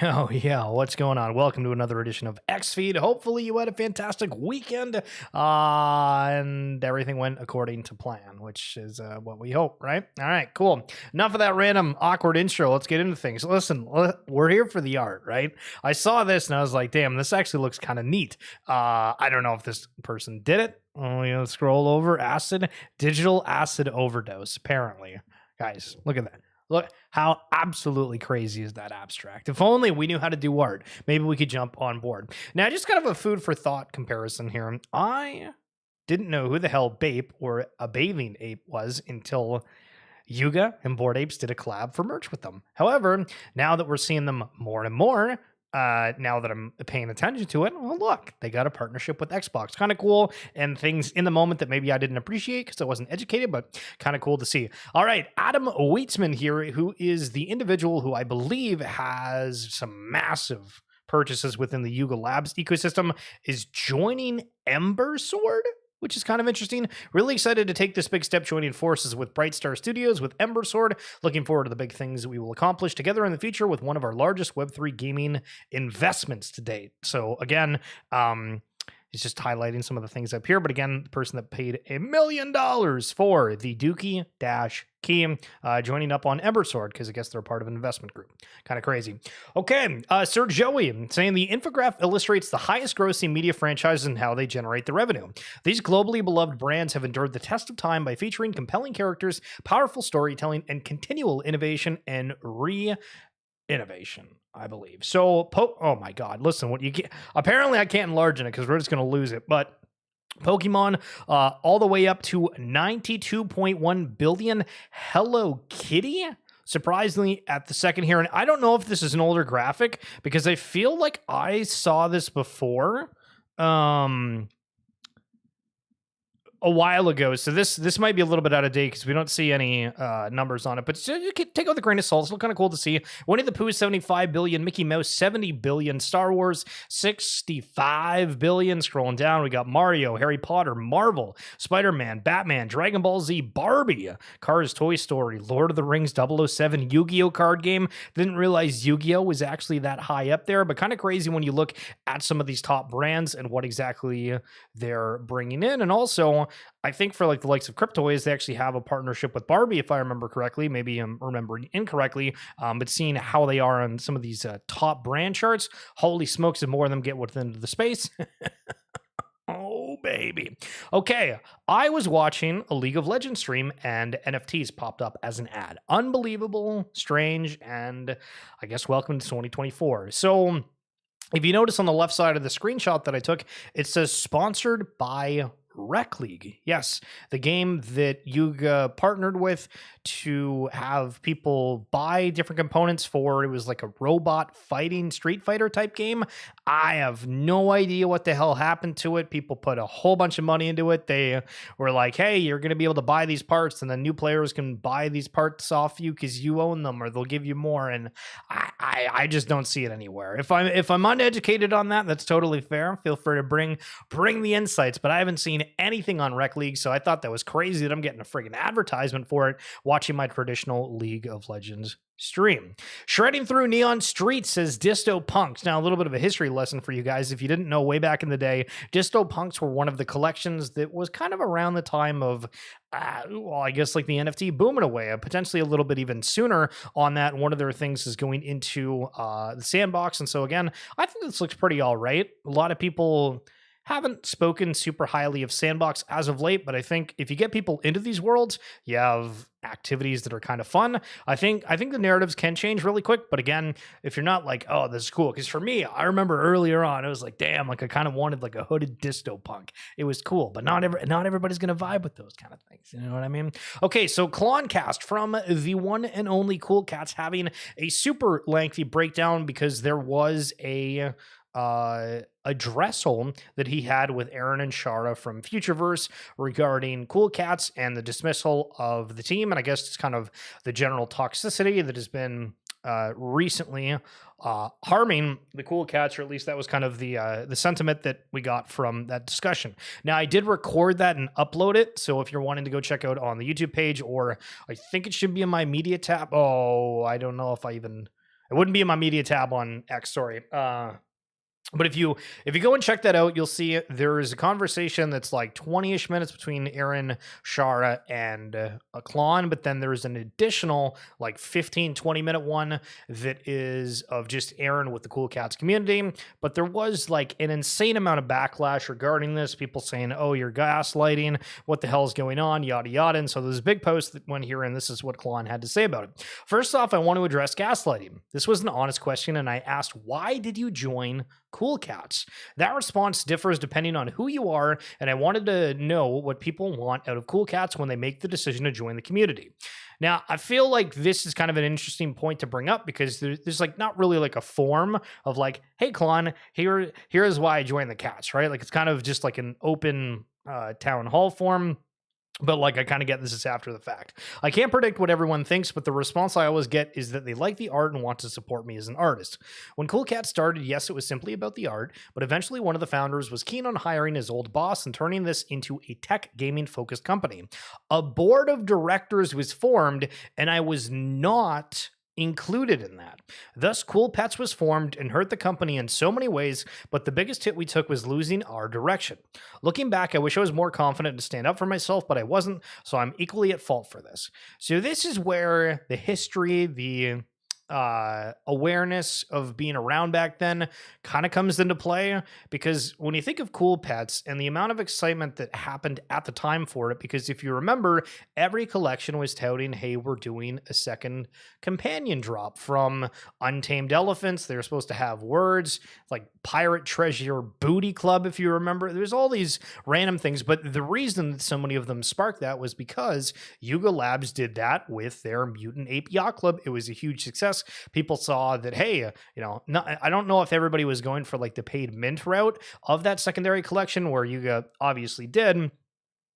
Oh, yeah. What's going on? Welcome to another edition of X Feed. Hopefully, you had a fantastic weekend and everything went according to plan, which is what we hope, right? All right, cool. Enough of that random, awkward intro. Let's get into things. Listen, we're here for the art, right? I saw this and I was like, damn, this actually looks kind of neat. I don't know if this person did it. Oh, scroll over. Digital acid overdose, apparently. Guys, look at that. Look, how absolutely crazy is that abstract? If only we knew how to do art, maybe we could jump on board. Now, just kind of a food for thought comparison here. I didn't know who the hell Bape or a bathing ape was until Yuga and Bored Apes did a collab for merch with them. However, now that we're seeing them more and more, now that I'm paying attention to it, well, look, they got a partnership with Xbox. Kind of cool, and things in the moment that maybe I didn't appreciate because I wasn't educated, but kind of cool to see. All right, Adam Wheatsman here, who is the individual who I believe has some massive purchases within the Yuga Labs ecosystem, is joining Ember Sword, which is kind of interesting. Really excited to take this big step, joining forces with Bright Star Studios, with Ember Sword. Looking forward to the big things that we will accomplish together in the future with one of our largest Web3 gaming investments to date. So again, it's just highlighting some of the things up here. But again, the person that paid $1 million for the Dookie Dash Key joining up on Ember Sword, because I guess they're part of an investment group. Kind of crazy. Okay, Sir Joey saying the infograph illustrates the highest grossing media franchises and how they generate the revenue. These globally beloved brands have endured the test of time by featuring compelling characters, powerful storytelling, and continual innovation and innovation, I believe. So, oh my God, listen, what you get, apparently I can't enlarge in it because we're just going to lose it, but Pokemon, all the way up to 92.1 billion. Hello Kitty, surprisingly at the second here. And I don't know if this is an older graphic because I feel like I saw this before. A while ago, so this might be a little bit out of date because we don't see any numbers on it, but you can take it with a grain of salt. It's kind of cool to see. Winnie the Pooh 75 billion, Mickey Mouse 70 billion, Star Wars 65 billion. Scrolling down, we got Mario, Harry Potter, Marvel, Spider-Man, Batman, Dragon Ball Z, Barbie, Cars, Toy Story, Lord of the Rings 007, Yu-Gi-Oh card game. Didn't realize Yu-Gi-Oh was actually that high up there, but kind of crazy when you look at some of these top brands and what exactly they're bringing in. And also, I think for like the likes of Cryptoys, they actually have a partnership with Barbie, if I remember correctly. Maybe I'm remembering incorrectly, but seeing how they are on some of these top brand charts, holy smokes, the more of them get within the space. Oh, baby. Okay, I was watching a League of Legends stream and NFTs popped up as an ad. Unbelievable, strange, and I guess welcome to 2024. So if you notice on the left side of the screenshot that I took, it says sponsored by Rec League. Yes, the game that Yuga partnered with to have people buy different components for. It was like a robot fighting Street Fighter type game. I have no idea what the hell happened to it. People put a whole bunch of money into it. They were like, hey, you're going to be able to buy these parts, and then new players can buy these parts off you because you own them, or they'll give you more. And I just don't see it anywhere. If I'm uneducated on that, that's totally fair. Feel free to bring the insights, but I haven't seen anything on Rec League, so I thought that was crazy that I'm getting a friggin' advertisement for it watching my traditional League of Legends stream. Shredding Through Neon Streets says Disto Punks. Now, a little bit of a history lesson for you guys. If you didn't know, way back in the day, Disto Punks were one of the collections that was kind of around the time of, well, I guess like the NFT booming away, potentially a little bit even sooner on that. One of their things is going into the sandbox. And so again, I think this looks pretty all right. A lot of people haven't spoken super highly of Sandbox as of late, but I think if you get people into these worlds, you have activities that are kind of fun. I think the narratives can change really quick, but again, if you're not like, oh, this is cool, because for me, I remember earlier on, it was like, damn, like I kind of wanted like a hooded disto punk. It was cool, but not everybody's gonna vibe with those kind of things. You know what I mean? Okay, so Cloncast from the one and only Cool Cats having a super lengthy breakdown because there was a dressel that he had with Aaron and Shara from Futureverse regarding Cool Cats and the dismissal of the team. And I guess it's kind of the general toxicity that has been recently harming the Cool Cats, or at least that was kind of the sentiment that we got from that discussion. Now, I did record that and upload it, so if you're wanting to go check out on the YouTube page, or I think it should be in my media tab. Oh, I don't know if I even... It wouldn't be in my media tab on X, sorry. But if you go and check that out, you'll see there is a conversation that's like 20-ish minutes between Aaron, Shara, and Klon, but then there's an additional like 15-20 minute one that is of just Aaron with the Cool Cats community. But there was like an insane amount of backlash regarding this, people saying, oh, you're gaslighting, what the hell is going on, yada yada. And so there's a big post that went here, and this is what Klon had to say about it. First off, I want to address gaslighting. This was an honest question, and I asked, why did you join Cool Cats? That response differs depending on who you are, and I wanted to know what people want out of Cool Cats when they make the decision to join the community. Now, I feel like this is kind of an interesting point to bring up because there's like not really like a form of like, hey, Klon, here's why I joined the Cats, right? Like it's kind of just like an open town hall form. But like, I kind of get this is after the fact. I can't predict what everyone thinks, but the response I always get is that they like the art and want to support me as an artist. When Cool Cat started, yes, it was simply about the art, but eventually one of the founders was keen on hiring his old boss and turning this into a tech gaming focused company. A board of directors was formed, and I was not included in that. Thus, Cool Pets was formed and hurt the company in so many ways, but the biggest hit we took was losing our direction. Looking back, I wish I was more confident to stand up for myself, but I wasn't, so I'm equally at fault for this. So this is where the history, the awareness of being around back then kind of comes into play, because when you think of Cool Pets and the amount of excitement that happened at the time for it, because if you remember, every collection was touting, hey, we're doing a second companion drop from Untamed Elephants. They're supposed to have words like Pirate Treasure Booty Club, if you remember. There's all these random things, but the reason that so many of them sparked that was because Yuga Labs did that with their Mutant Ape Yacht Club. It was a huge success. People saw that, hey, I don't know if everybody was going for like the paid mint route of that secondary collection, where Yuga obviously did.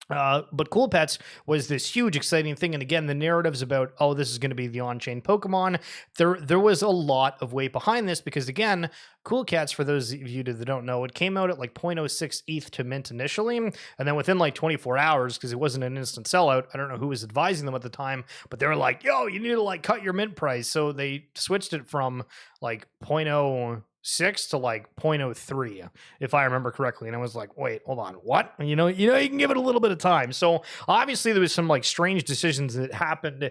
But Cool Pets was this huge, exciting thing. And again, the narratives about, oh, this is going to be the on-chain Pokemon. There was a lot of weight behind this because, again, Cool Cats, for those of you that don't know, it came out at like 0.06 ETH to mint initially. And then within like 24 hours, because it wasn't an instant sellout, I don't know who was advising them at the time, but they were like, yo, you need to like cut your mint price. So they switched it from like 0.06 to like 0.03, if I remember correctly. And I was like, wait, hold on, what? You can give it a little bit of time. So obviously there was some like strange decisions that happened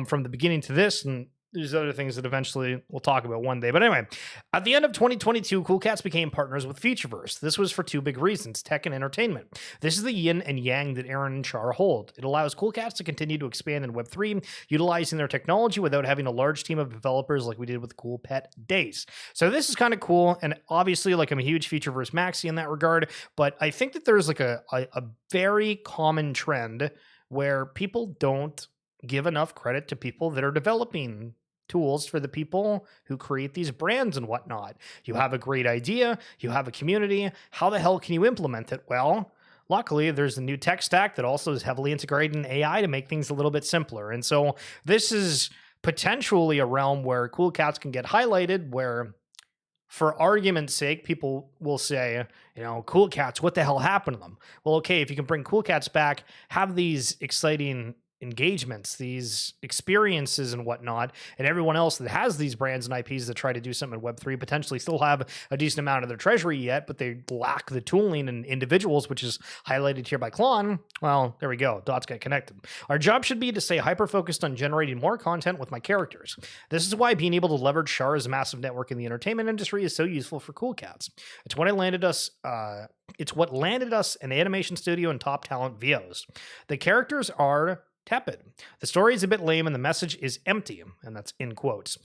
from the beginning to this, and there's other things that eventually we'll talk about one day. But anyway, at the end of 2022, Cool Cats became partners with Futureverse. This was for two big reasons: tech and entertainment. This is the yin and yang that Aaron and Char hold. It allows Cool Cats to continue to expand in Web3, utilizing their technology without having a large team of developers like we did with Cool Pet Days. So this is kind of cool, and obviously, like, I'm a huge Futureverse maxi in that regard, but I think that there's like a very common trend where people don't give enough credit to people that are developing tools for the people who create these brands and whatnot. You have a great idea, you have a community, how the hell can you implement it? Well, luckily, there's a new tech stack that also is heavily integrated in AI to make things a little bit simpler. And so this is potentially a realm where Cool Cats can get highlighted, where, for argument's sake, people will say, Cool Cats, what the hell happened to them? Well, okay, if you can bring Cool Cats back, have these exciting engagements, these experiences and whatnot, and everyone else that has these brands and IPs that try to do something in Web3 potentially still have a decent amount of their treasury yet, but they lack the tooling and individuals, which is highlighted here by Klon. Well, there we go. Dots get connected. Our job should be to stay hyper-focused on generating more content with my characters. This is why being able to leverage Char's massive network in the entertainment industry is so useful for Cool Cats. It's what landed us an animation studio and top talent VOs. The characters are tepid. The story is a bit lame and the message is empty, and that's in quotes,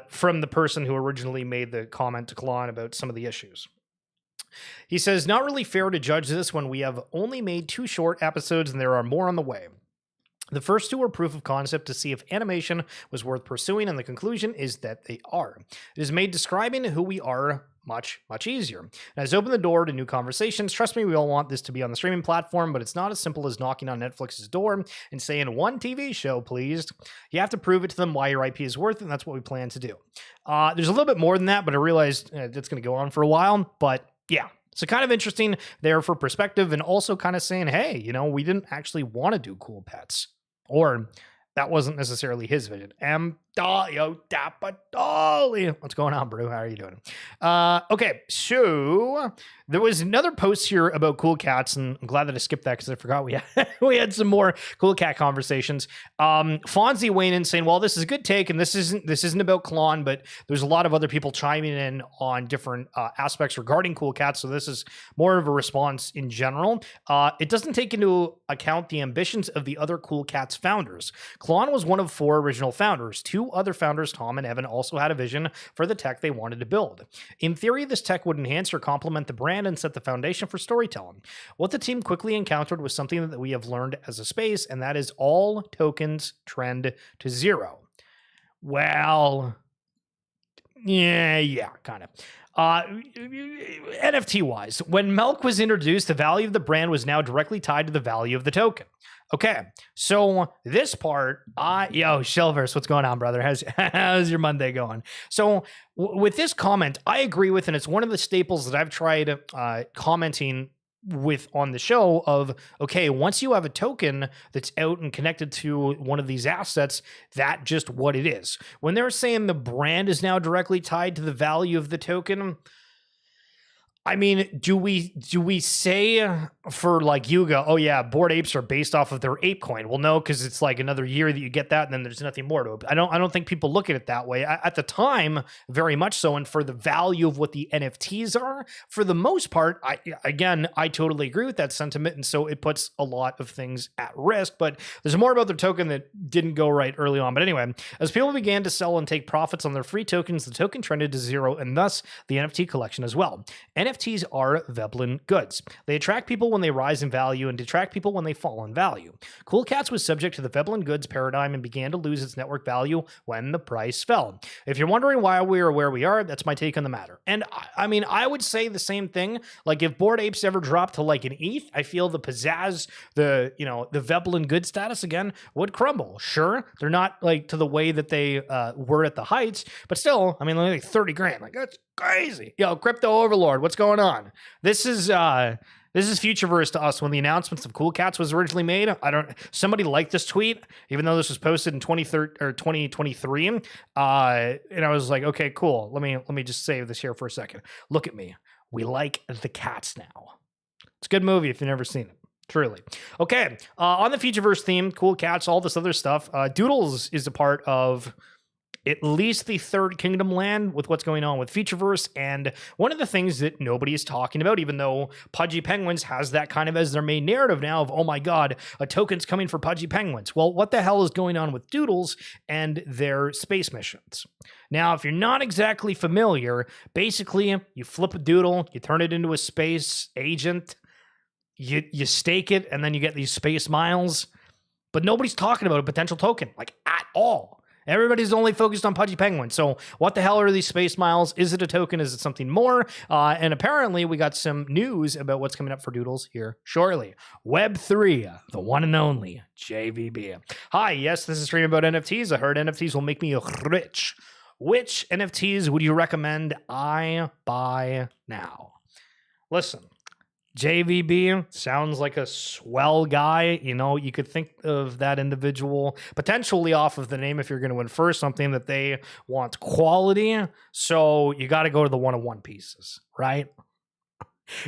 from the person who originally made the comment to Klon about some of the issues. He says, not really fair to judge this when we have only made 2 short episodes and there are more on the way. The first 2 were proof of concept to see if animation was worth pursuing, and the conclusion is that they are. It has made describing who we are much, much easier. And has opened the door to new conversations. Trust me, we all want this to be on the streaming platform, but it's not as simple as knocking on Netflix's door and saying, 1 TV show, please. You have to prove it to them why your IP is worth it, and that's what we plan to do. There's a little bit more than that, but I realized it's going to go on for a while, but yeah. So kind of interesting there for perspective, and also kind of saying, hey, we didn't actually want to do Cool Pets. Or that wasn't necessarily his vision. And Dolly. What's going on, bro? How are you doing? Okay, so there was another post here about cool cats, and I'm glad that I skipped that because I forgot we had, we had some more cool cat conversations. Fonzie weighing in saying, "Well, this is a good take, and this isn't about Klon, but there's a lot of other people chiming in on different aspects regarding cool cats. So this is more of a response in general. It doesn't take into account the ambitions of the other cool cats founders. Klon was one of 4 original founders. 2 other founders, Tom and Evan, also had a vision for the tech they wanted to build. In theory, this tech would enhance or complement the brand and set the foundation for storytelling. What the team quickly encountered was something that we have learned as a space, and that is all tokens trend to 0. Well, yeah, kind of. NFT wise, when Milk was introduced, the value of the brand was now directly tied to the value of the token. Okay, so this part, Shelverse, what's going on, brother? How's your Monday going? So with this comment, I agree with, and it's one of the staples that I've tried commenting with on the show of, okay, once you have a token that's out and connected to one of these assets, that just what it is. When they're saying the brand is now directly tied to the value of the token, I mean, do we say for like Yuga, oh yeah, Bored Apes are based off of their ape coin? Well, no, because it's like another year that you get that, and then there's nothing more to it. I don't think people look at it that way. At the time, very much so, and for the value of what the NFTs are, for the most part, I totally agree with that sentiment, and so it puts a lot of things at risk. But there's more about the token that didn't go right early on. But anyway, as people began to sell and take profits on their free tokens, the token trended to 0, and thus the NFT collection as well. NFTs are Veblen goods. They attract people when they rise in value and detract people when they fall in value. Cool Cats was subject to the Veblen goods paradigm and began to lose its network value when the price fell. If you're wondering why we are where we are, that's my take on the matter. And I mean, I would say the same thing. Like if Bored Apes ever dropped to like an ETH, I feel the pizzazz, the Veblen good status again would crumble. Sure, they're not like to the way that they were at the heights, but still, I mean, like 30 grand, like that's crazy. Yo, crypto overlord, what's going on? This is Futureverse to us. When the announcements of Cool Cats was originally made, somebody liked this tweet, even though this was posted in 2023. And I was like, okay, cool. Let me just save this here for a second. Look at me. We like the cats now. It's a good movie if you've never seen it. Truly. Okay. On the Futureverse theme, Cool Cats, all this other stuff. Doodles is a part of at least the Third Kingdom land with what's going on with Futureverse, and one of the things that nobody is talking about, even though Pudgy Penguins has that kind of as their main narrative now of, oh my god, a token's coming for Pudgy Penguins. Well, what the hell is going on with Doodles and their space missions? Now, if you're not exactly familiar, basically, you flip a doodle, you turn it into a space agent, you stake it, and then you get these space miles, but nobody's talking about a potential token, like, at all. Everybody's only focused on Pudgy Penguin. So what the hell are these space miles? Is it a token? Is it something more? And apparently we got some news about what's coming up for Doodles here shortly. Web3, the one and only JVB. Hi, yes, this is a stream about NFTs. I heard NFTs will make me rich. Which NFTs would you recommend I buy now? Listen. JVB sounds like a swell guy. You know, you could think of that individual potentially off of the name if you're going to infer something that they want quality. So you got to go to the one-of-one pieces, right?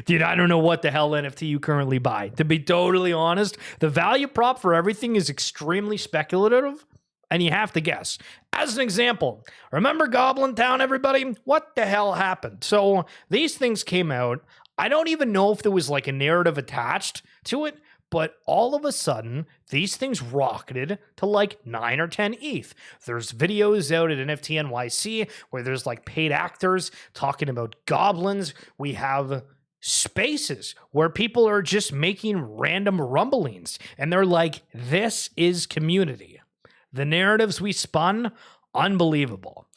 Dude, I don't know what the hell NFT you currently buy. To be totally honest, the value prop for everything is extremely speculative, and you have to guess. As an example, remember Goblin Town, everybody? What the hell happened? So these things came out. I don't even know if there was like a narrative attached to it, but all of a sudden, these things rocketed to like 9 or 10 ETH. There's videos out at NFT NYC where there's like paid actors talking about goblins. We have spaces where people are just making random rumblings, and they're like, this is community. The narratives we spun, unbelievable.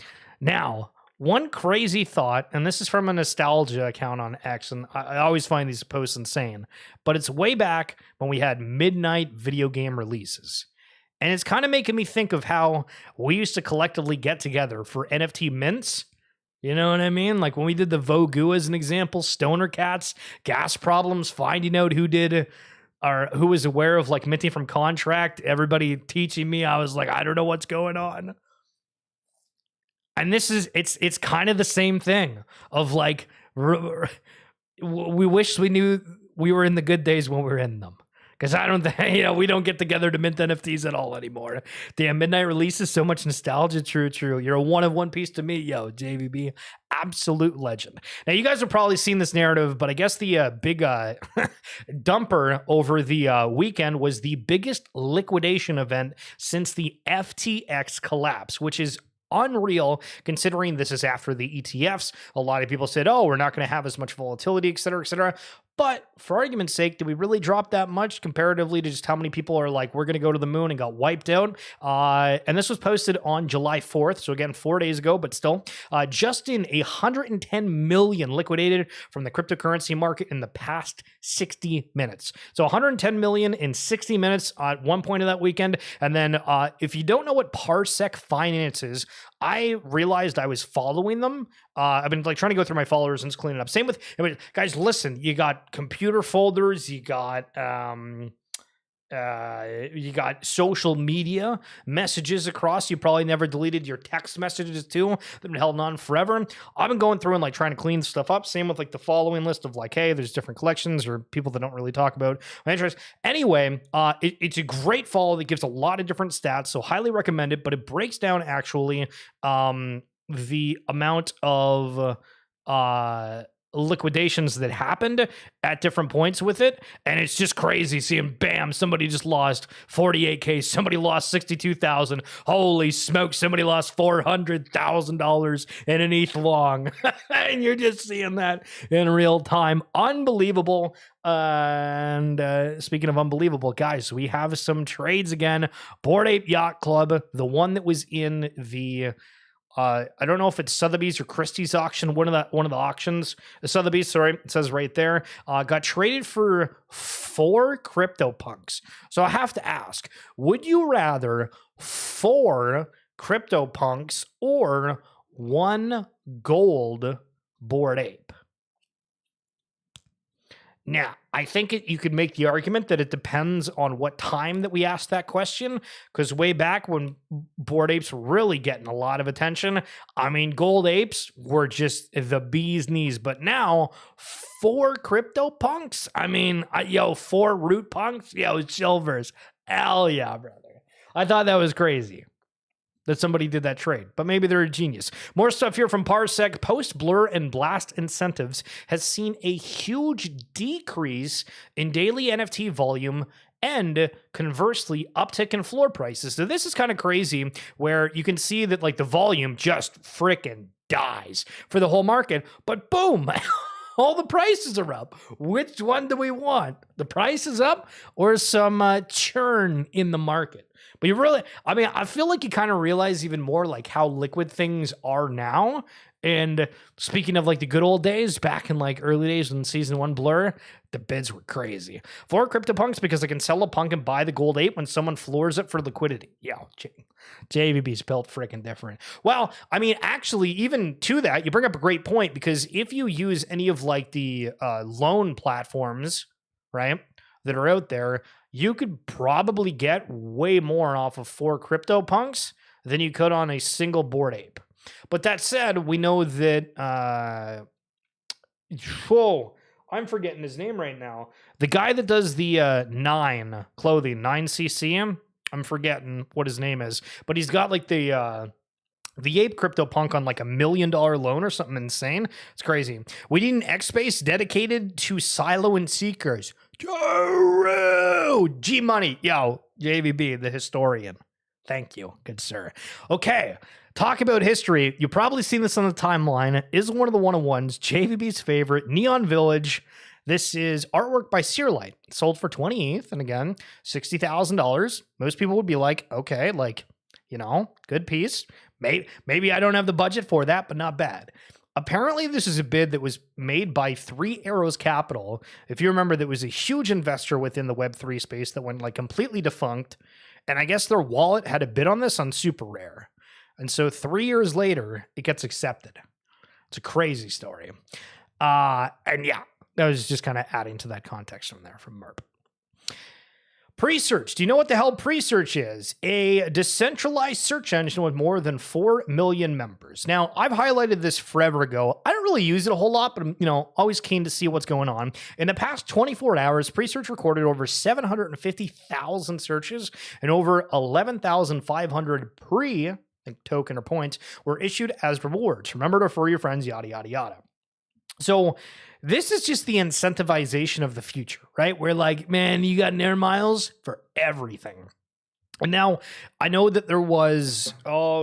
Now, one crazy thought, and this is from a nostalgia account on X, and I always find these posts insane, but it's way back when we had midnight video game releases. And it's kind of making me think of how we used to collectively get together for NFT mints. You know what I mean? Like when we did the Vogue as an example, Stoner Cats, Gas Problems, finding out who did or who was aware of like minting from contract, everybody teaching me. I was like, I don't know what's going on. And this is it's kind of the same thing of like we wish we knew we were in the good days when we were in them. Because I don't think, we don't get together to mint NFTs at all anymore. Damn, midnight releases, so much nostalgia. True. You're a one of one piece to me, yo, JVB. Absolute legend. Now, you guys have probably seen this narrative, but I guess the big dumper over the weekend was the biggest liquidation event since the FTX collapse, which is unreal considering this is after the ETFs. A lot of people said, oh, we're not going to have as much volatility, et cetera, et cetera. But for argument's sake, did we really drop that much comparatively to just how many people are like, we're going to go to the moon and got wiped out? And this was posted on July 4th. So again, 4 days ago, but still, just in 110 million liquidated from the cryptocurrency market in the past 60 minutes. So 110 million in 60 minutes at one point of that weekend. And then if you don't know what Parsec Finance is, I realized I was following them. I've been like trying to go through my followers and just clean it up. Same with, guys, listen, you got computer folders, you got social media messages across. You probably never deleted your text messages too. They've been held on forever. I've been going through and like trying to clean stuff up. Same with like the following list of like, hey, there's different collections or people that don't really talk about my interests. Anyway, it's a great follow that gives a lot of different stats, so highly recommend it. But it breaks down actually the amount of liquidations that happened at different points with it, and it's just crazy seeing bam, somebody just lost 48K, somebody lost 62,000, holy smoke, somebody lost $400,000 in an ETH long. And you're just seeing that in real time. Unbelievable. And speaking of unbelievable, guys, we have some trades again. Bored Ape Yacht Club, the one that was in the I don't know if it's Sotheby's or Christie's auction, one of the auctions. Sotheby's, sorry, it says right there, got traded for 4 CryptoPunks. So I have to ask, would you rather 4 CryptoPunks or 1 gold Bored Ape? Now, I think you could make the argument that it depends on what time that we asked that question, because way back when Bored Apes were really getting a lot of attention, I mean, gold apes were just the bee's knees. But now, 4 CryptoPunks? I mean, 4 root punks? Silvers. Hell yeah, brother. I thought that was crazy that somebody did that trade, but maybe they're a genius. More stuff here from Parsec. Post Blur and Blast incentives has seen a huge decrease in daily NFT volume and conversely uptick in floor prices. So this is kind of crazy where you can see that like the volume just freaking dies for the whole market, but boom, all the prices are up. Which one do we want? The price is up or some churn in the market? But I feel like you kind of realize even more like how liquid things are now. And speaking of like the good old days, back in like early days when season 1 Blur, the bids were crazy. 4 CryptoPunks because I can sell a punk and buy the gold ape when someone floors it for liquidity. JVB's built freaking different. Well, I mean, actually, even to that, you bring up a great point, because if you use any of like the loan platforms, right, that are out there, you could probably get way more off of 4 CryptoPunks than you could on a single Bored Ape. But that said, we know that I'm forgetting his name right now. The guy that does the 9 clothing, 9cc, I'm forgetting what his name is, but he's got like the Ape CryptoPunk on like $1 million loan or something insane. It's crazy. We need an X space dedicated to Silo and Seekers. G Money, JVB, the historian. Thank you, good sir. Okay, talk about history. You've probably seen this on the timeline. It is one of the one-on-ones, JVB's favorite, Neon Village. This is artwork by Searlight. It sold for 28th, and again, $60,000. Most people would be like, okay, like, good piece. Maybe I don't have the budget for that, but not bad. Apparently, this is a bid that was made by 3 Arrows Capital. If you remember, that was a huge investor within the Web3 space that went like completely defunct. And I guess their wallet had a bid on this on Super Rare. And so 3 years later, it gets accepted. It's a crazy story. And yeah, that was just kind of adding to that context from there from Merp. Pre-search. Do you know what the hell pre-search is? A decentralized search engine with more than 4 million members. Now, I've highlighted this forever ago. I don't really use it a whole lot, but I'm, always keen to see what's going on. In the past 24 hours, pre-search recorded over 750,000 searches and over 11,500 token or points were issued as rewards. Remember to refer your friends, yada, yada, yada. So this is just the incentivization of the future, right? We're like, man, you got air miles for everything. And now I know that there was,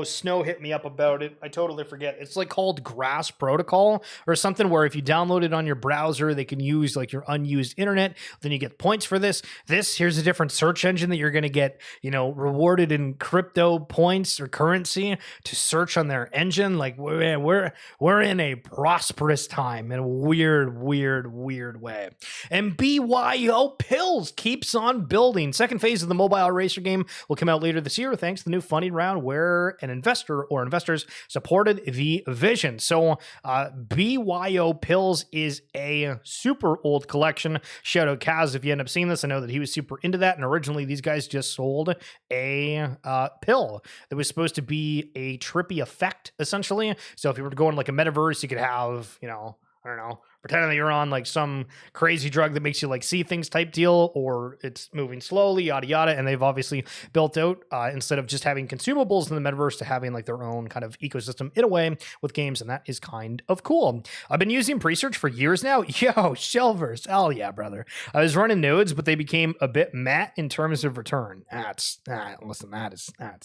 Snow hit me up about it. I totally forget. It's like called Grass Protocol or something where if you download it on your browser, they can use like your unused internet. Then you get points for this. Here's a different search engine that you're going to get, rewarded in crypto points or currency to search on their engine. Like we're in a prosperous time in a weird way. And BYO Pills keeps on building. Second phase of the mobile eraser game will come out later this year thanks to the new funding round where an investor or investors supported the vision. So BYO Pills is a super old collection. Shout out Kaz if you end up seeing this. I know that he was super into that, and originally these guys just sold a pill that was supposed to be a trippy effect, essentially. So if you were to go in like a metaverse, you could have, I don't know, pretending that you're on like some crazy drug that makes you like see things type deal, or it's moving slowly, yada, yada. And they've obviously built out, instead of just having consumables in the metaverse, to having like their own kind of ecosystem in a way with games. And that is kind of cool. I've been using pre-search for years now. Yo, Shelvers. Hell yeah, brother. I was running nodes, but they became a bit matte in terms of return. That's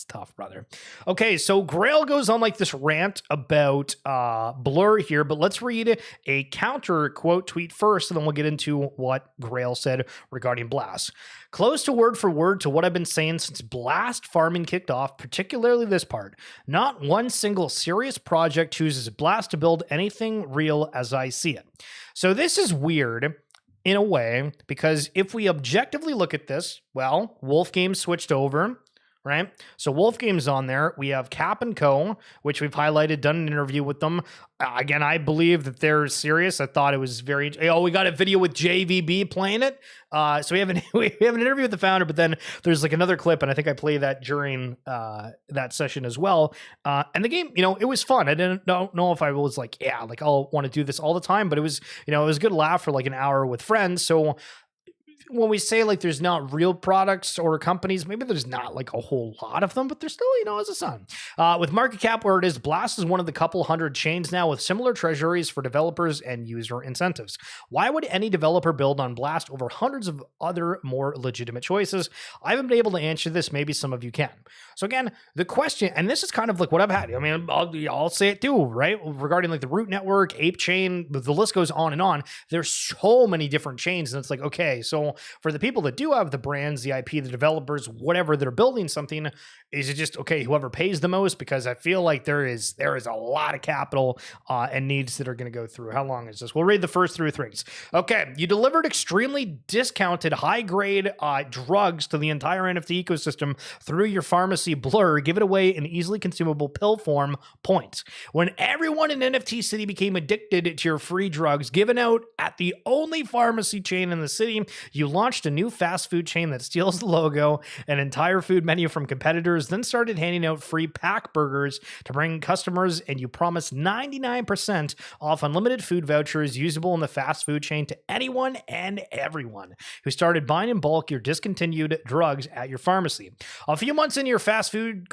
tough, brother. Okay. So Grail goes on like this rant about Blur here, but let's read a counter quote tweet first, and then we'll get into what Grail said regarding Blast. Close to word for word to what I've been saying since Blast farming kicked off, particularly this part. Not one single serious project chooses Blast to build anything real as I see it. So this is weird in a way, because if we objectively look at this, well, Wolf Games switched over, right? So Wolf Games on there. We have Cap and Co., which we've highlighted, done an interview with them. Again, I believe that they're serious. I thought it was very... we got a video with JVB playing it. So we have an interview with the founder, but then there's like another clip, and I think I played that during that session as well. And the game, it was fun. I didn't know if I was like, I'll want to do this all the time, but it was, it was a good laugh for like an hour with friends. So when we say like there's not real products or companies, maybe there's not like a whole lot of them, but there's still, as a sun. With market cap where it is, Blast is one of the couple hundred chains now with similar treasuries for developers and user incentives. Why would any developer build on Blast over hundreds of other more legitimate choices? I haven't been able to answer this. Maybe some of you can. So again, the question, and this is kind of like what I've had. I mean, I'll say it too, right? Regarding like the Root Network, Ape Chain, the list goes on and on. There's so many different chains, and it's like, okay, so for the people that do have the brands, the IP, the developers, whatever, they're building something, is it just, okay, whoever pays the most? Because I feel like there is a lot of capital and needs that are going to go through. How long is this? We'll read the first through things. Okay, you delivered extremely discounted, high-grade drugs to the entire NFT ecosystem through your pharmacy Blur. Give it away in easily consumable pill form, points. When everyone in NFT City became addicted to your free drugs given out at the only pharmacy chain in the city, you launched a new fast food chain that steals the logo, an entire food menu from competitors, then started handing out free pack burgers to bring customers, and you promised 99% off unlimited food vouchers usable in the fast food chain to anyone and everyone who started buying in bulk your discontinued drugs at your pharmacy. A few months into your fast food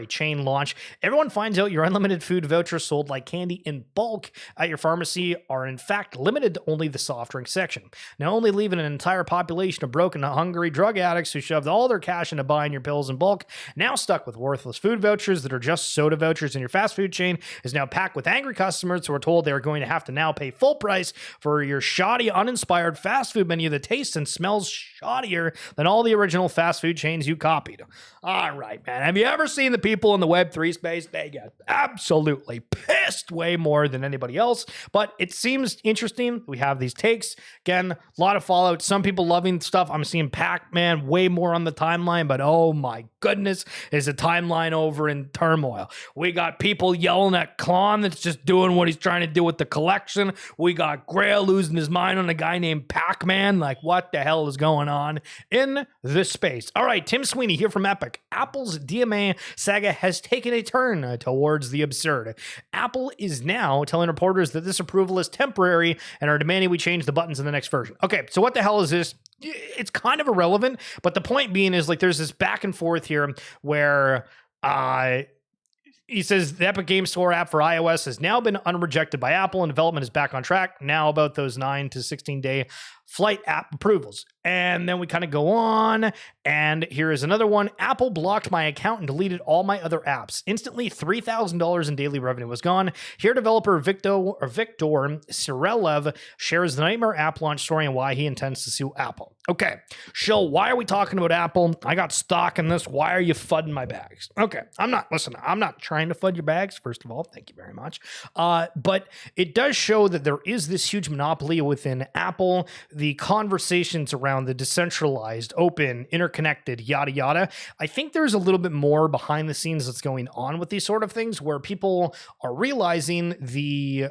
chain launch, everyone finds out your unlimited food vouchers sold like candy in bulk at your pharmacy are in fact limited to only the soft drink section, now only leaving an entire population of broken, hungry drug addicts who shoved all their cash into buying your pills in bulk, now stuck with worthless food vouchers that are just soda vouchers, in your fast food chain is now packed with angry customers who are told they are going to have to now pay full price for your shoddy, uninspired fast food menu that tastes and smells shoddier than all the original fast food chains you copied. All right, man. Have you ever seen the people in the Web3 space? They get absolutely pissed way more than anybody else, but it seems interesting. We have these takes. Again, a lot of fallout. Some some people loving stuff. I'm seeing Pac-Man way more on the timeline, but oh my goodness, is the timeline over in turmoil. We got people yelling at Klon that's just doing what he's trying to do with the collection. We got Grail losing his mind on a guy named Pac-Man. Like, what the hell is going on in this space? All right, Tim Sweeney here from Epic. Apple's DMA saga has taken a turn towards the absurd. Apple is now telling reporters that this approval is temporary and are demanding we change the buttons in the next version. Okay, so what the hell is this? It's kind of irrelevant, but the point being is like there's this back and forth here where he says the Epic Game Store app for iOS has now been unrejected by Apple and development is back on track. Now about those 9 to 16 day flight app approvals. And then we kind of go on, and here is another one. Apple blocked my account and deleted all my other apps. Instantly, $3,000 in daily revenue was gone. Here, developer Victor Sirelev shares the nightmare app launch story and why he intends to sue Apple. Okay, Shill, why are we talking about Apple? I got stock in this. Why are you fudding my bags? Okay, I'm not trying to fud your bags, first of all. Thank you very much. But it does show that there is this huge monopoly within Apple. The conversations around the decentralized, open, interconnected, yada, yada. I think there's a little bit more behind the scenes that's going on with these sort of things where people are realizing the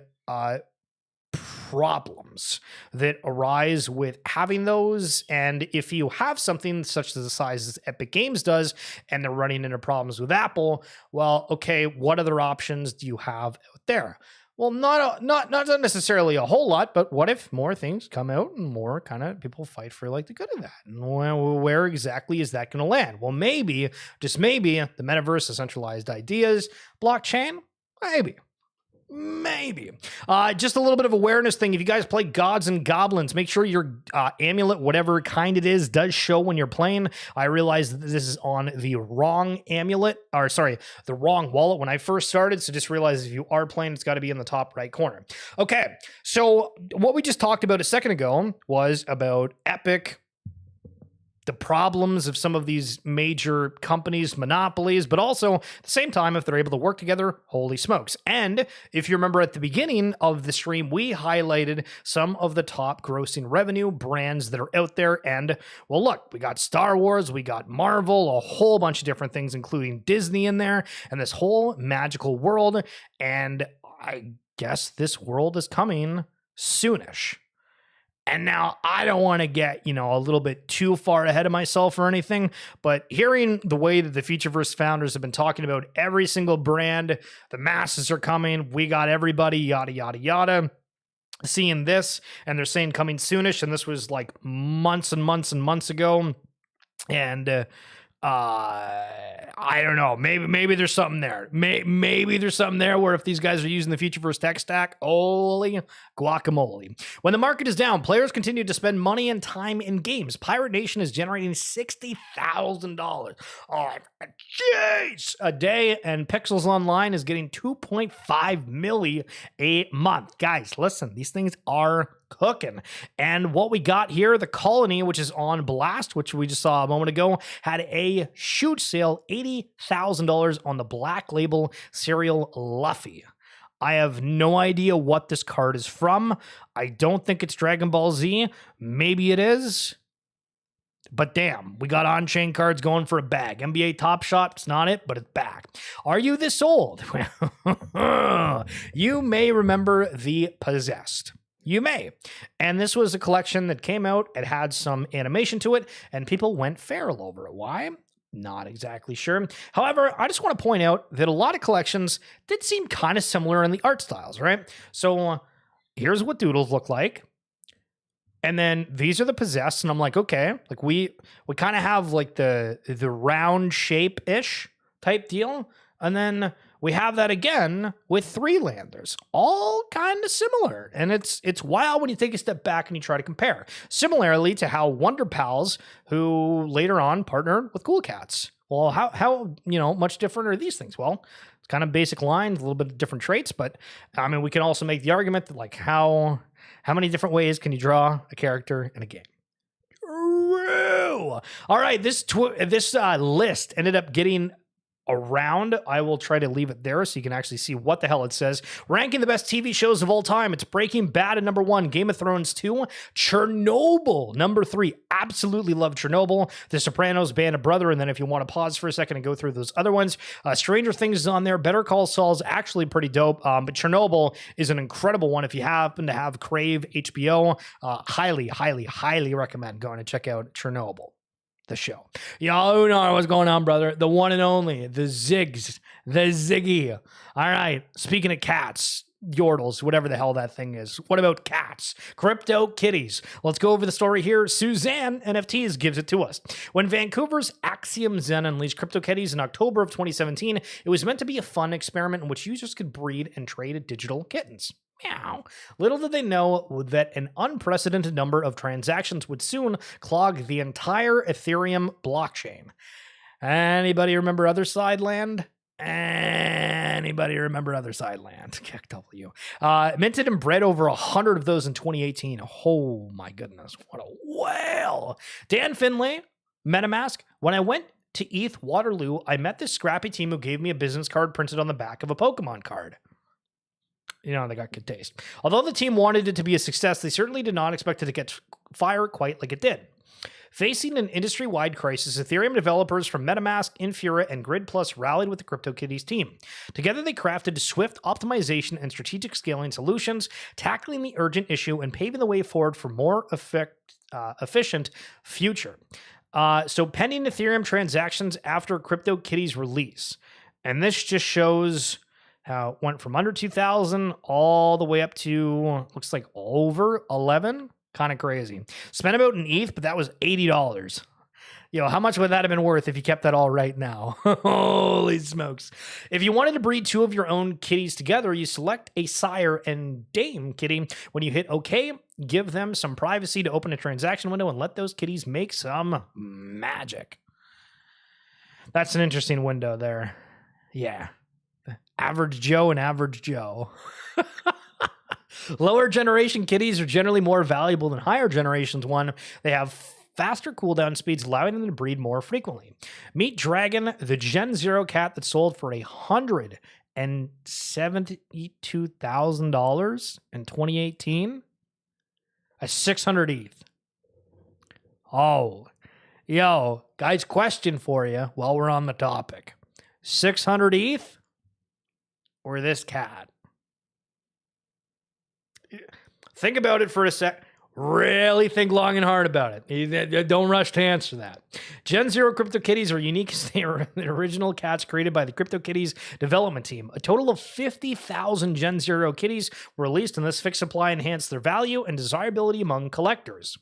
problems that arise with having those. And if you have something such as the size as Epic Games does, and they're running into problems with Apple, well, okay, what other options do you have out there? Well, not necessarily a whole lot, but what if more things come out and more kind of people fight for like the good of that? And where exactly is that going to land? Well, maybe, just maybe, the metaverse, decentralized ideas, blockchain, maybe. Just a little bit of awareness thing. If you guys play Gods and Goblins, make sure your amulet, whatever kind it is, does show when you're playing. I realized that this is on the wrong amulet, or sorry, the wrong wallet when I first started. So just realize if you are playing, it's got to be in the top right corner. Okay, so what we just talked about a second ago was about Epic, the problems of some of these major companies, monopolies, but also at the same time, if they're able to work together, holy smokes. And if you remember at the beginning of the stream, we highlighted some of the top grossing revenue brands that are out there. And well, look, we got Star Wars, we got Marvel, a whole bunch of different things, including Disney in there, and this whole magical world. And I guess this world is coming soonish. And now I don't want to get, a little bit too far ahead of myself or anything, but hearing the way that the Futureverse founders have been talking about every single brand, the masses are coming, we got everybody, yada, yada, yada. Seeing this, and they're saying coming soonish, and this was like months and months and months ago. And I don't know. Maybe there's something there. Maybe there's something there where if these guys are using the Futureverse tech stack, holy guacamole. When the market is down, players continue to spend money and time in games. Pirate Nation is generating $60,000. Oh, jeez, a day, and Pixels Online is getting 2.5 milli a month. Guys, listen, these things are cooking. And what we got here, the Colony, which is on Blast, which we just saw a moment ago, had a huge sale, $80,000 on the Black Label cereal Luffy. I have no idea what this card is from. I don't think it's Dragon Ball Z. Maybe it is. But damn, we got on-chain cards going for a bag. NBA Top Shot, it's not it, but it's back. Are you this old? You may remember the Possessed. You may. And this was a collection that came out. It had some animation to it, and people went feral over it. Why? Not exactly sure. However, I just want to point out that a lot of collections did seem kind of similar in the art styles, right? So here's what doodles look like. And then these are the Possessed, and I'm like, okay, like we kind of have like the round shape-ish type deal. And then we have that again with Three Landers, all kind of similar. And it's wild when you take a step back and you try to compare. Similarly to how Wonder Pals, who later on partnered with Cool Cats. Well, how much different are these things? Well, it's kind of basic lines, a little bit of different traits, but I mean, we can also make the argument that like how many different ways can you draw a character in a game? True. All right, this list ended up getting around. I will try to leave it there so you can actually see what the hell it says. Ranking the best TV shows of all time. It's Breaking Bad at number 1, Game of Thrones 2, Chernobyl number 3. Absolutely love Chernobyl. The Sopranos, Band of Brother, and then if you want to pause for a second and go through those other ones, Stranger Things is on there. Better Call Saul's actually pretty dope, but Chernobyl is an incredible one. If you happen to have Crave HBO, highly, highly, highly recommend going to check out Chernobyl, the show. Yo, know what's going on, brother? The one and only, the Ziggs, the Ziggy. All right, speaking of cats, yordles, whatever the hell that thing is. What about cats? Crypto kitties. Let's go over the story here. Suzanne NFTs gives it to us. When Vancouver's Axiom Zen unleashed crypto kitties in October of 2017, it was meant to be a fun experiment in which users could breed and trade digital kittens. Meow. Little did they know that an unprecedented number of transactions would soon clog the entire Ethereum blockchain. Anybody remember Other Side Land? Anybody remember Other Side Land? Kick W. Minted and bred over 100 of those in 2018. Oh my goodness, what a whale. Dan Finlay, MetaMask. When I went to ETH Waterloo, I met this scrappy team who gave me a business card printed on the back of a Pokemon card. You know, they got good taste. Although the team wanted it to be a success, they certainly did not expect it to get fire quite like it did. Facing an industry-wide crisis, Ethereum developers from MetaMask, Infura, and Grid Plus rallied with the CryptoKitties team. Together, they crafted swift optimization and strategic scaling solutions, tackling the urgent issue and paving the way forward for more efficient future. So pending Ethereum transactions after CryptoKitties release. And this just shows how it went from under 2,000 all the way up to, looks like over 11. Kind of crazy. Spent about an ETH, but that was $80. Yo, how much would that have been worth if you kept that all right now? Holy smokes. If you wanted to breed 2 of your own kitties together, you select a sire and dame kitty. When you hit OK, give them some privacy to open a transaction window and let those kitties make some magic. That's an interesting window there. Yeah. Average Joe and Average Joe. Lower generation kitties are generally more valuable than higher generations one. They have faster cooldown speeds, allowing them to breed more frequently. Meet Dragon, the Gen 0 cat that sold for $172,000 in 2018. A 600 ETH. Oh, yo, guys, question for you while we're on the topic. 600 ETH or this cat? Think about it for a sec. Really think long and hard about it. Don't rush to answer that. Gen 0 CryptoKitties are unique as they are the original cats created by the CryptoKitties development team. A total of 50,000 Gen 0 kitties were released, and this fixed supply enhanced their value and desirability among collectors.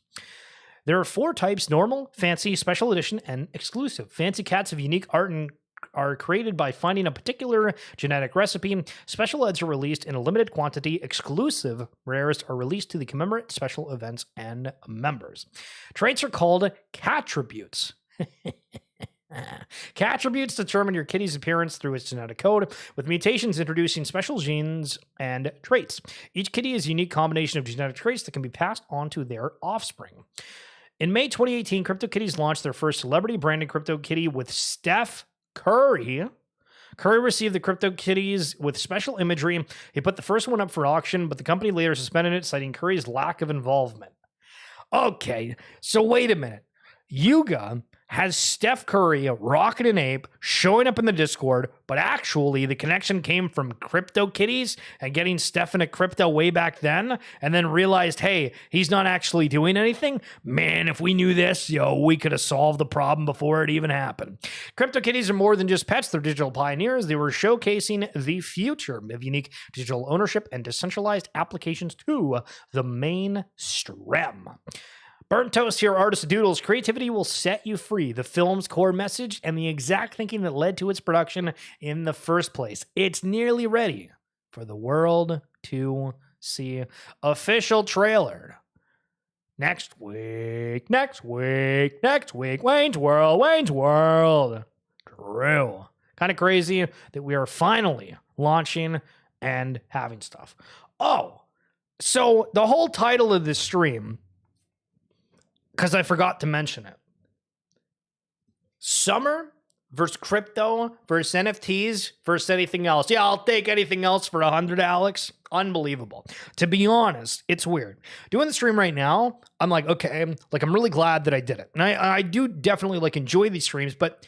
There are 4 types: normal, fancy, special edition, and exclusive. Fancy cats have unique art and are created by finding a particular genetic recipe. Special eds are released in a limited quantity. Exclusive rares are released to the commemorate special events and members. Traits are called cattributes. Cattributes determine your kitty's appearance through its genetic code, with mutations introducing special genes and traits. Each kitty is a unique combination of genetic traits that can be passed on to their offspring. In May 2018, CryptoKitties launched their first celebrity-branded CryptoKitty with Steph Curry. Curry received the CryptoKitties with special imagery. He put the first one up for auction, but the company later suspended it, citing Curry's lack of involvement. Okay, so wait a minute. Yuga has Steph Curry rocking an ape, showing up in the Discord, but actually the connection came from CryptoKitties and getting Steph in a crypto way back then, and then realized, hey, he's not actually doing anything? Man, if we knew this, we could have solved the problem before it even happened. CryptoKitties are more than just pets. They're digital pioneers. They were showcasing the future of unique digital ownership and decentralized applications to the mainstream. Burnt Toast here, Artist of Doodles. Creativity will set you free. The film's core message and the exact thinking that led to its production in the first place. It's nearly ready for the world to see. Official trailer. Next week. Wayne's World. True. Kind of crazy that we are finally launching and having stuff. Oh, so the whole title of this stream, because I forgot to mention it. Summer versus crypto versus NFTs versus anything else. Yeah, I'll take anything else for 100, Alex. Unbelievable. To be honest, it's weird. Doing the stream right now, I'm like, okay, like I'm really glad that I did it. And I do definitely like enjoy these streams, but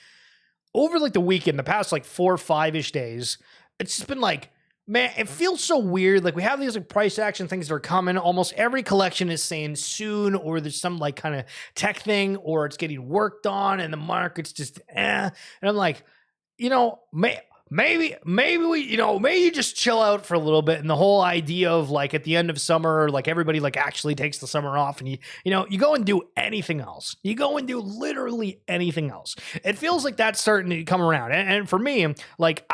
over like the weekend, the past like 4 or 5-ish days, it's just been like, man, it feels so weird. Like we have these like price action things that are coming. Almost every collection is saying soon, or there's some like kind of tech thing, or it's getting worked on, and the market's just And I'm like, maybe we, maybe you just chill out for a little bit. And the whole idea of like at the end of summer, like everybody like actually takes the summer off, and you go and do anything else. You go and do literally anything else. It feels like that's starting to come around. And for me, like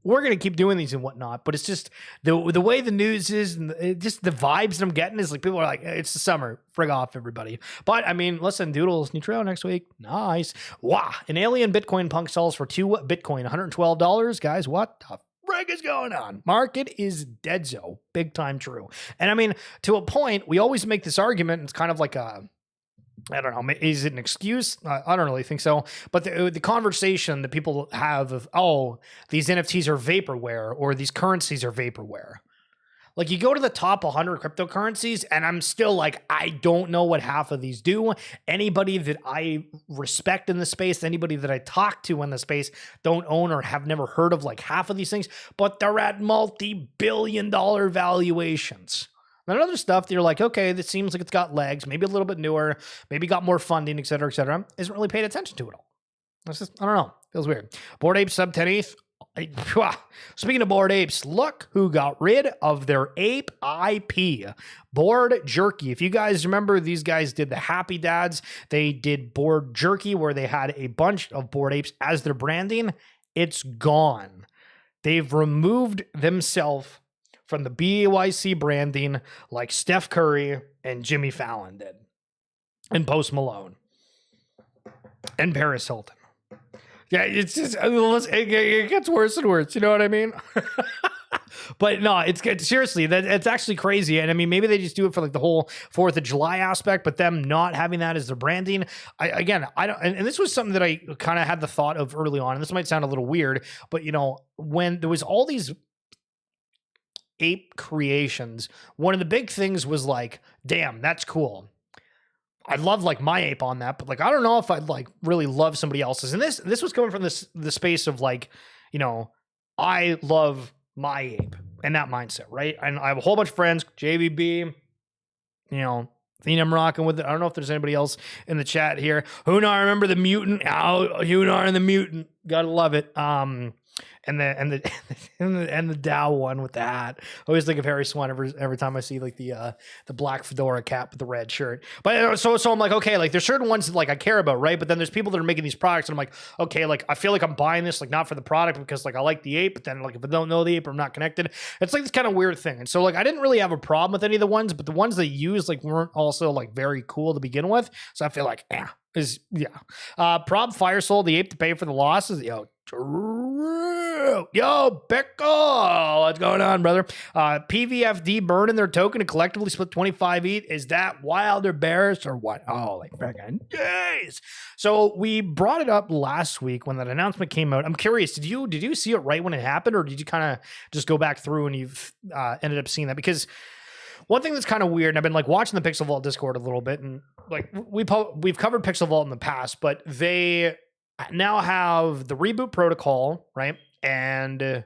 we're going to keep doing these and whatnot, but it's just the way the news is, and just the vibes that I'm getting is like people are like, it's the summer, frig off everybody. But I mean, listen, Doodles, new trail next week. Nice. Wow. An alien Bitcoin punk sells for 2 Bitcoin, $112. Guys, what the frig is going on? Market is deadzo. Big time true. And I mean, to a point, we always make this argument. It's kind of like I don't know. Is it an excuse? I don't really think so. But the conversation that people have of, oh, these NFTs are vaporware, or these currencies are vaporware. Like you go to the top 100 cryptocurrencies, and I'm still like, I don't know what half of these do. Anybody that I respect in the space, anybody that I talk to in the space, don't own or have never heard of like half of these things, but they're at multi-billion-dollar valuations. And other stuff that you're like, okay, this seems like it's got legs, maybe a little bit newer, maybe got more funding, et cetera, isn't really paid attention to it all. It's just, I don't know, feels weird. Bored Apes sub 10 ETH. Speaking of Bored Apes, look who got rid of their ape IP. Bored Jerky. If you guys remember, these guys did the Happy Dads. They did Bored Jerky, where they had a bunch of Bored Apes as their branding. It's gone. They've removed themselves from the BAYC branding like Steph Curry and Jimmy Fallon did, and Post Malone and Paris Hilton. Yeah, it's just, it gets worse and worse. You know what I mean? But no, it's seriously, it's actually crazy. And I mean, maybe they just do it for like the whole 4th of July aspect, but them not having that as their branding. I don't, and this was something that I kind of had the thought of early on, and this might sound a little weird, but when there was all these ape creations, one of the big things was like, damn, that's cool. I'd love like my ape on that, but like I don't know if I'd like really love somebody else's. And this was coming from the space of like, I love my ape and that mindset, right? And I have a whole bunch of friends, JVB, thing I'm rocking with it. I don't know if there's anybody else in the chat here. Hunar, remember the mutant? Oh, Hunar and the mutant, gotta love it. And the Dow one with the hat. I always think of Harry Swan every time I see like the black fedora cap with the red shirt. But so I'm like, okay, like there's certain ones that like I care about, right? But then there's people that are making these products, and I'm like, okay, like I feel like I'm buying this like not for the product because like I like the ape, but then like if I don't know the ape, I'm not connected. It's like this kind of weird thing. And so like I didn't really have a problem with any of the ones, but the ones they used like weren't also like very cool to begin with. So I feel like Prob Firesoul, the ape to pay for the losses. Yo, Pickle, what's going on, brother? PVFD burning their token and collectively split 25 ETH. Is that wild or bearish or what? Oh, like freaking days. So we brought it up last week when that announcement came out. I'm curious, did you see it right when it happened, or did you kind of just go back through and you've ended up seeing that? Because one thing that's kind of weird, and I've been like watching the Pixel Vault Discord a little bit, and like we've covered Pixel Vault in the past, but they now have the reboot protocol, right? And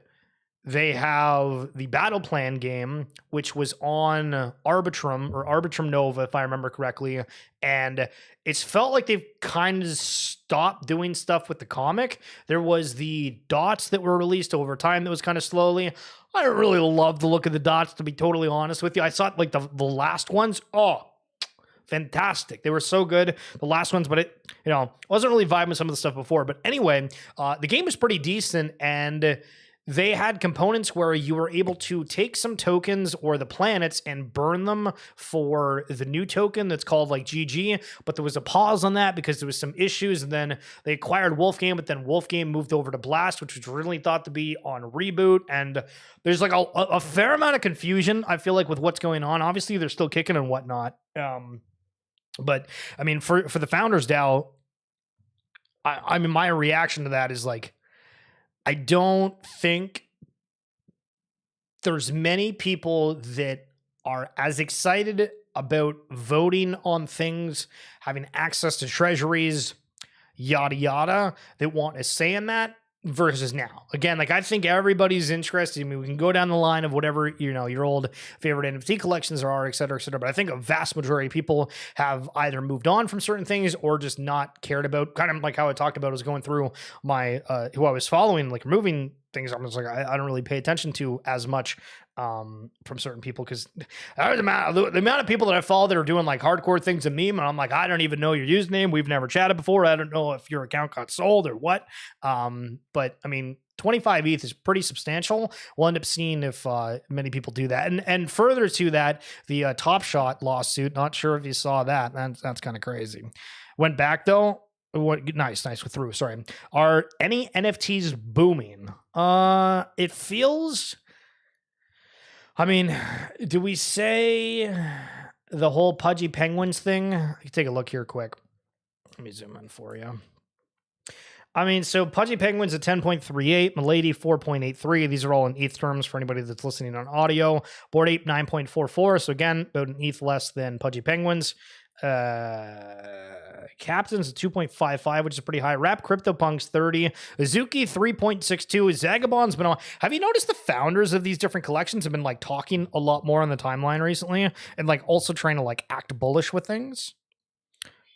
they have the battle plan game, which was on Arbitrum Nova, if I remember correctly. And it's felt like they've kind of stopped doing stuff with the comic. There was the dots that were released over time that was kind of slowly. I don't really love the look of the dots, to be totally honest with you. I saw like the last ones. Oh, fantastic. They were so good, the last ones, but it, wasn't really vibing with some of the stuff before. But anyway, the game was pretty decent, and they had components where you were able to take some tokens or the planets and burn them for the new token that's called like GG, but there was a pause on that because there was some issues, and then they acquired Wolfgame, but then Wolfgame moved over to Blast, which was originally thought to be on Reboot, and there's like a fair amount of confusion, I feel like, with what's going on. Obviously, they're still kicking and whatnot. But I mean, for the Founders DAO, I mean, my reaction to that is like, I don't think there's many people that are as excited about voting on things, having access to treasuries, yada yada, that want a say in that versus now. Again, like I think everybody's interested. I mean, we can go down the line of whatever, you know, your old favorite NFT collections are, et cetera, et cetera. But I think a vast majority of people have either moved on from certain things or just not cared about, kind of like how I talked about, I was going through my, who I was following, like removing things. I'm just like, I don't really pay attention to as much from certain people, because the amount of people that I follow that are doing like hardcore things to meme, and I'm like, I don't even know your username. We've never chatted before. I don't know if your account got sold or what. But I mean, 25 ETH is pretty substantial. We'll end up seeing if many people do that. And further to that, the Top Shot lawsuit, not sure if you saw that. That's kind of crazy. Went back though. What nice with through. Sorry. Are any NFTs booming? It feels, I mean, do we say the whole Pudgy Penguins thing? You can take a look here quick. Let me zoom in for you. I mean, so Pudgy Penguins at 10.38, Milady 4.83. These are all in ETH terms for anybody that's listening on audio. Bored Ape 9.44. So again, about an ETH less than Pudgy Penguins. Captains at 2.55, which is pretty high. Rap CryptoPunks 30. Azuki 3.62. Zagabond's been on. Have you noticed the founders of these different collections have been like talking a lot more on the timeline recently, and like also trying to like act bullish with things?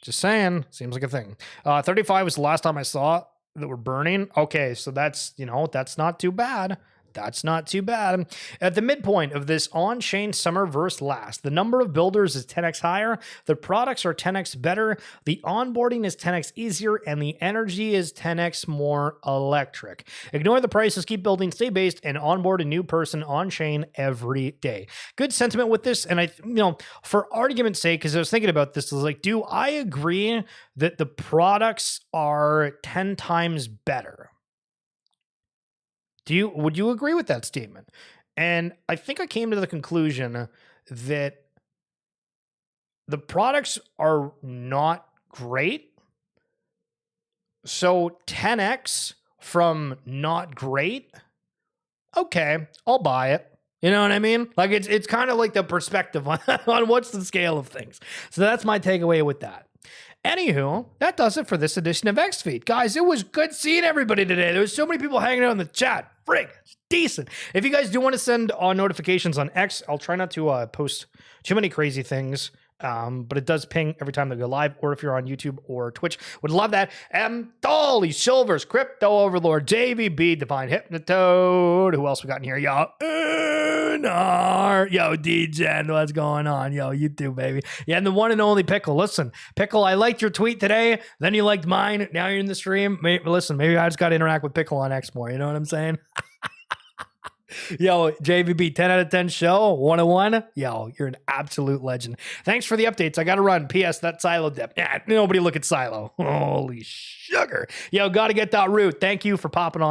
Just saying, seems like a thing. 35 was the last time I saw that were burning. Okay, so that's, you know, that's not too bad. That's not too bad. At the midpoint of this on-chain summer versus last, the number of builders is 10x higher, the products are 10x better, the onboarding is 10x easier, and the energy is 10x more electric. Ignore the prices, keep building, stay based, and onboard a new person on-chain every day. Good sentiment with this, and I, you know, for argument's sake, because I was thinking about this, I was like, do I agree that the products are 10 times better? Would you agree with that statement? And I think I came to the conclusion that the products are not great. So 10x from not great, okay, I'll buy it. You know what I mean? Like it's kind of like the perspective on what's the scale of things. So that's my takeaway with that. Anywho, that does it for this edition of XFeed. Guys, it was good seeing everybody today. There was so many people hanging out in the chat. Frig, it's decent. If you guys do want to send notifications on X, I'll try not to post too many crazy things. But it does ping every time they go live, or if you're on YouTube or Twitch. Would love that. Dolly Silvers, Crypto Overlord, JVB, Divine Hypnotode. Who else we got in here? Yo, yo, D-Gen, what's going on? Yo, you too, baby. Yeah, and the one and only Pickle. Listen, Pickle, I liked your tweet today. Then you liked mine. Now you're in the stream. Listen, maybe I just got to interact with Pickle on X more. You know what I'm saying? Yo, JVB, 10 out of 10 show, 101. Yo, you're an absolute legend. Thanks for the updates. I got to run. P.S. That Silo dip. Yeah, nobody look at Silo. Holy sugar. Yo, got to get that root. Thank you for popping on.